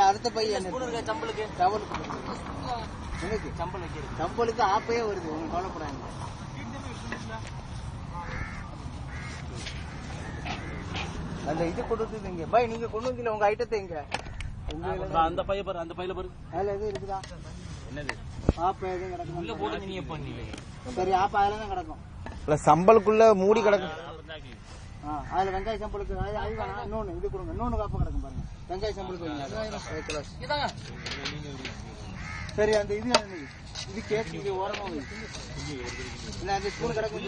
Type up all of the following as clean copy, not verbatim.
அடுத்த பையன் சம்பளுக்கு ஆப்பையே வருது. உங்க கவலைப்படாங்க. அந்த இது கொண்டு வந்து பாய் நீங்க கொண்டு வந்தீங்க உங்க ஐட்டத்தை எங்க அந்த பைய பாரு, அந்த பையில பாரு. அதுல எது இருக்குதா? என்னது ஆப்ப எதுவும் கிடக்கும் உள்ள போட்டு நீங்க பண்ணீங்க. சரி ஆப்ப அதுல தான் கிடக்கும். இல்ல சம்பளுக்குள்ள மூடி கிடக்கும். அதுல வெங்காய சம்பளுக்கு இன்னொன்னு இது கொடுங்க. இன்னொன்னு காப்ப கிடக்கும் பாருங்க. வெங்காய சம்பளுக்கு வைங்க. சரி அந்த இது கேட்டு இது ஓரமா வை. இல்ல அந்த ஸ்பூன் கிடக்கும்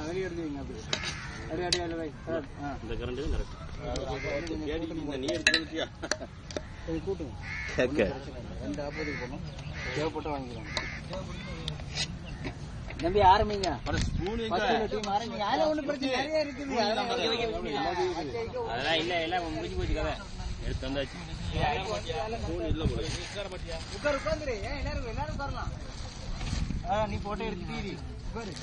வெளியே எடுத்து வைங்க. அப்படி அடி அடி அடி வை. இந்த கரண்ட் நடக்கும். நீ எடுத்துட்டியா? கூட்டுங்க. ஓகே. 2 ஆப்பதுக்கு போணும். தேவைப்பட்டு வாங்கிக்கலாம். நம்பி ஆரம்பிங்க. டீம் ஆரம்பிங்க. அதுல ஒண்ணு பிரச்சனை நிறைய இருக்குது. அதெல்லாம் இல்ல எல்லாம் முடிஞ்சு போச்சு கதை. எடுத்து வந்தாச்சு. உட்காந்துரு. ஏன் எல்லாரும் உட்காரலாம். நீ போட்டோ எடுத்து உட்காரு.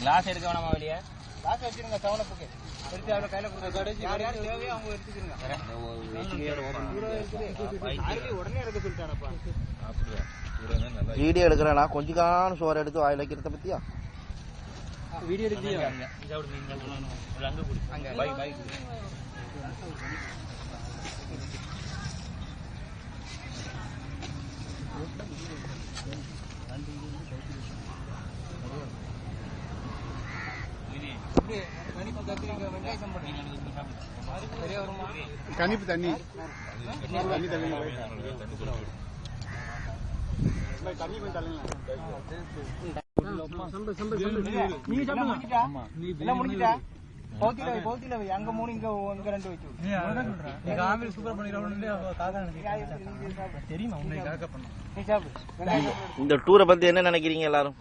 கிளாஸ் எடுக்க வேணாமா வெளியே? கிளாஸ் வச்சிருங்க. சவனப்புக்கு எடுத்து அவளை கையில கொடுங்க. யார் தேவையோ அவங்க எடுத்துக்கிறங்க. உடனே எடுக்க சொல்லிட்டாரப்பா. வீடியோ எடுக்கிறேன். நான் கொஞ்சம் சோறு எடுத்து வாயில் வைக்கிறத பத்தியா வீடியோ எடுக்கிறியா? கணிப்பு தண்ணி அங்க 3 இங்க 2 வச்சு இந்த டூரை பத்தி என்ன நினைக்கிறீங்க எல்லாரும்?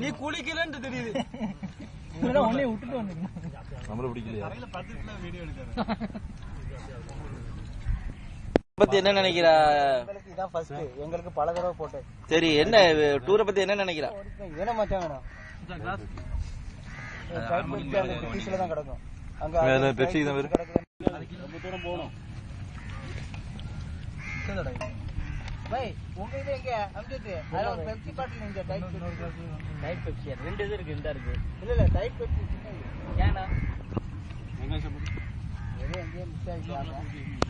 நீ குளிக்கலன்னு தெரியுது. விட்டுட்டு வந்து நம்மள பிடிக்கலையா? பத்தி என்ன நினைக்கிறா? இதான் ஃபர்ஸ்ட் எங்களுக்கு பல தடவை போட்டு. சரி என்ன டூரை பத்தி என்ன நினைக்கிறா? என்ன மச்சான் வேணும்? தான் கிடக்கும். அங்க ரொம்ப தூரம் போகணும். உங்க இது எங்க அம்ஜித்? அதுல ஒரு பெப்சி பாட்டில் இங்க டைட் பெப்சி 2 இது இருக்கு. இந்த இருக்கு. இல்ல டைட் பெப்சி ஏன்னா எங்க எங்கேயும் மிஸ் ஆயிடுச்சு.